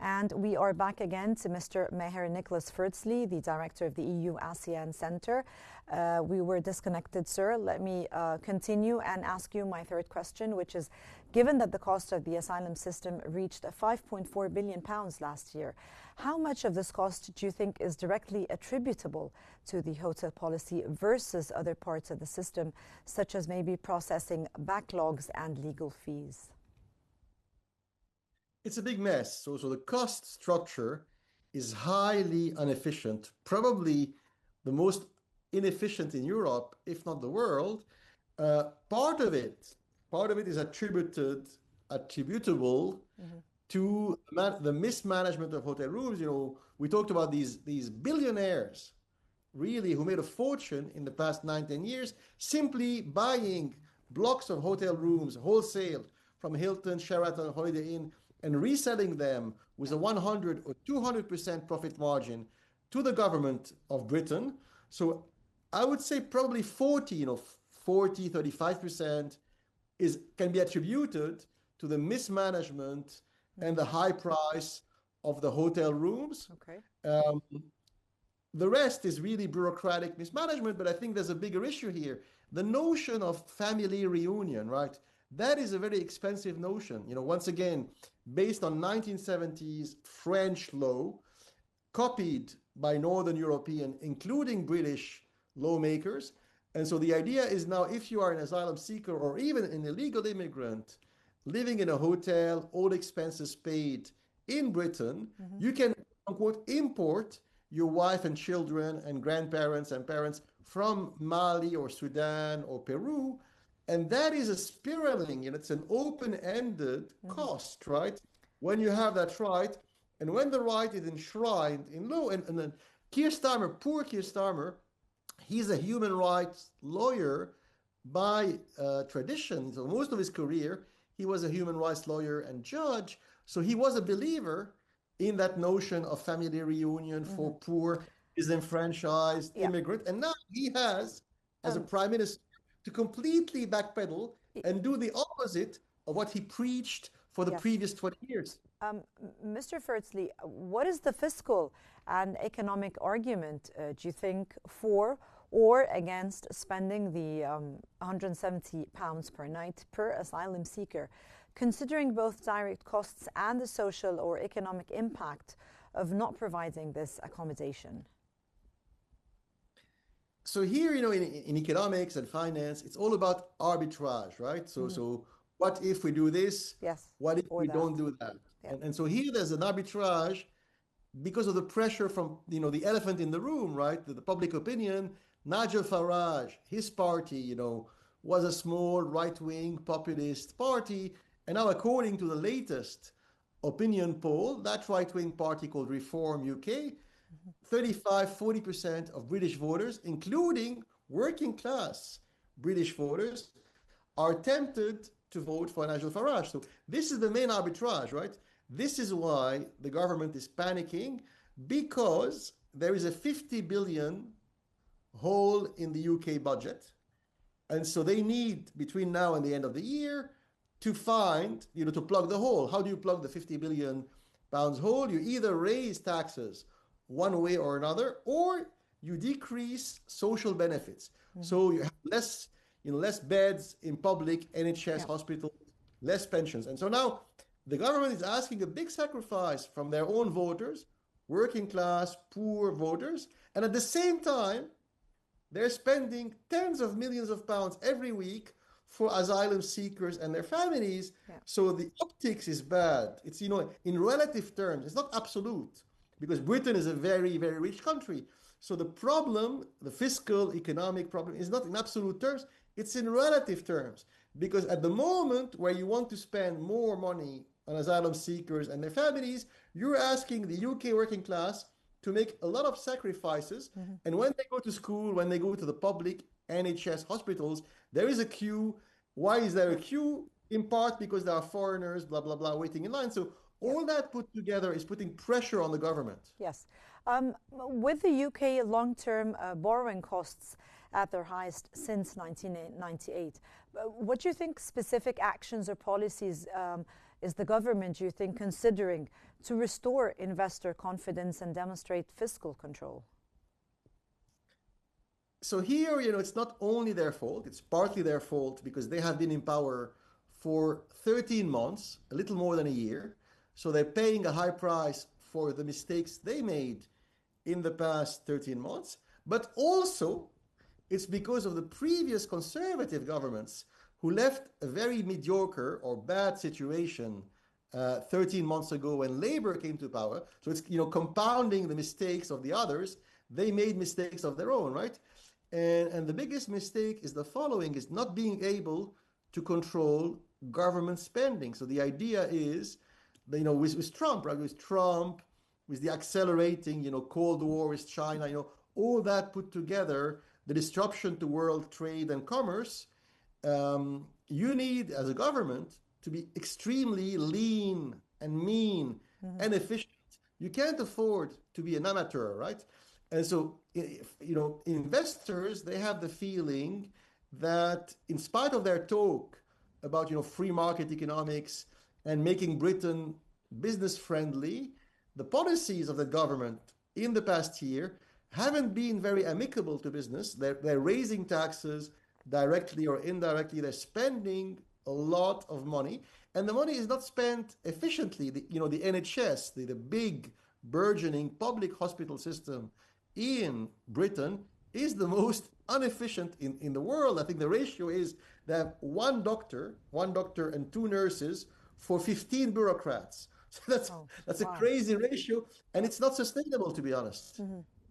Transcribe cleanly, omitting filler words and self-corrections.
And we are back again to Mr. Meher Nicholas Ferdsley, the director of the EU ASEAN Centre. We were disconnected, sir. Let me continue and ask you my third question, which is, given that the cost of the asylum system reached £5.4 billion last year, how much of this cost do you think is directly attributable to the hotel policy versus other parts of the system, such as maybe processing backlogs and legal fees? It's a big mess. So the cost structure is highly inefficient, probably the most inefficient in Europe, if not the world. Part of it is attributable to the mismanagement of hotel rooms. We talked about these billionaires, really, who made a fortune in the past 9-10 years, simply buying blocks of hotel rooms wholesale from Hilton, Sheraton, Holiday Inn, and reselling them with a 100 or 200% profit margin to the government of Britain. So I would say probably 35% can be attributed to the mismanagement and the high price of the hotel rooms. Okay. The rest is really bureaucratic mismanagement, but I think there's a bigger issue here. The notion of family reunion, right? That is a very expensive notion. Once again, based on 1970s French law, copied by Northern European, including British lawmakers. And so the idea is now, if you are an asylum seeker or even an illegal immigrant living in a hotel, all expenses paid in Britain, you can, quote, import your wife and children and grandparents and parents from Mali or Sudan or Peru. And that is a spiraling, it's an open-ended cost, right? When you have that right, and when the right is enshrined in law, and then poor Keir Starmer, he's a human rights lawyer by tradition. So most of his career, he was a human rights lawyer and judge. So he was a believer in that notion of family reunion for poor, disenfranchised immigrant. And now he has, as a prime minister, to completely backpedal and do the opposite of what he preached for the previous 20 years. Mr. Ferdsley, what is the fiscal and economic argument, do you think, for or against spending the £170 per night per asylum seeker, considering both direct costs and the social or economic impact of not providing this accommodation? So here, in economics and finance, it's all about arbitrage, right? So what if we do this? Yes. What if we don't do that? Yeah. And so here there's an arbitrage because of the pressure from, the elephant in the room, right? The public opinion. Nigel Farage, his party, was a small right-wing populist party. And now, according to the latest opinion poll, that right-wing party called Reform UK, 35-40% of British voters, including working class British voters, are tempted to vote for Nigel Farage. So this is the main arbitrage, right? This is why the government is panicking, because there is a 50 billion hole in the UK budget. And so they need, between now and the end of the year, to find, to plug the hole. How do you plug the 50 billion pounds hole? You either raise taxes one way or another, or you decrease social benefits. So you have less beds in public NHS hospitals, less pensions. And so now the government is asking a big sacrifice from their own voters, working class, poor voters. And at the same time, they're spending tens of millions of pounds every week for asylum seekers and their families. Yeah. So the optics is bad. It's, in relative terms, it's not absolute, because Britain is a very, very rich country. So the problem, the fiscal, economic problem, is not in absolute terms, it's in relative terms. Because at the moment where you want to spend more money on asylum seekers and their families, you're asking the UK working class to make a lot of sacrifices. And when they go to school, when they go to the public NHS hospitals, there is a queue. Why is there a queue? In part because there are foreigners, blah, blah, blah, waiting in line. So all that put together is putting pressure on the government. Yes. With the UK long-term borrowing costs at their highest since 1998, what do you think specific actions or policies is the government, you think, considering to restore investor confidence and demonstrate fiscal control? So here, it's not only their fault, it's partly their fault because they have been in power for 13 months, a little more than a year. So they're paying a high price for the mistakes they made in the past 13 months. But also, it's because of the previous conservative governments who left a very mediocre or bad situation 13 months ago when Labour came to power. So it's, compounding the mistakes of the others. They made mistakes of their own, right? And the biggest mistake is the following, is not being able to control government spending. So the idea is, with Trump, right? With Trump, with the accelerating, Cold War with China, all that put together, the disruption to world trade and commerce, you need, as a government, to be extremely lean and mean and efficient. You can't afford to be an amateur, right? And so, investors, they have the feeling that in spite of their talk about, free market economics and making Britain business friendly, the policies of the government in the past year haven't been very amicable to business. They're raising taxes directly or indirectly. They're spending a lot of money, and the money is not spent efficiently. The NHS, the big burgeoning public hospital system in Britain is the most inefficient in the world. I think the ratio is they have one doctor and two nurses for 15 bureaucrats. So that's a crazy ratio, and it's not sustainable, to be honest.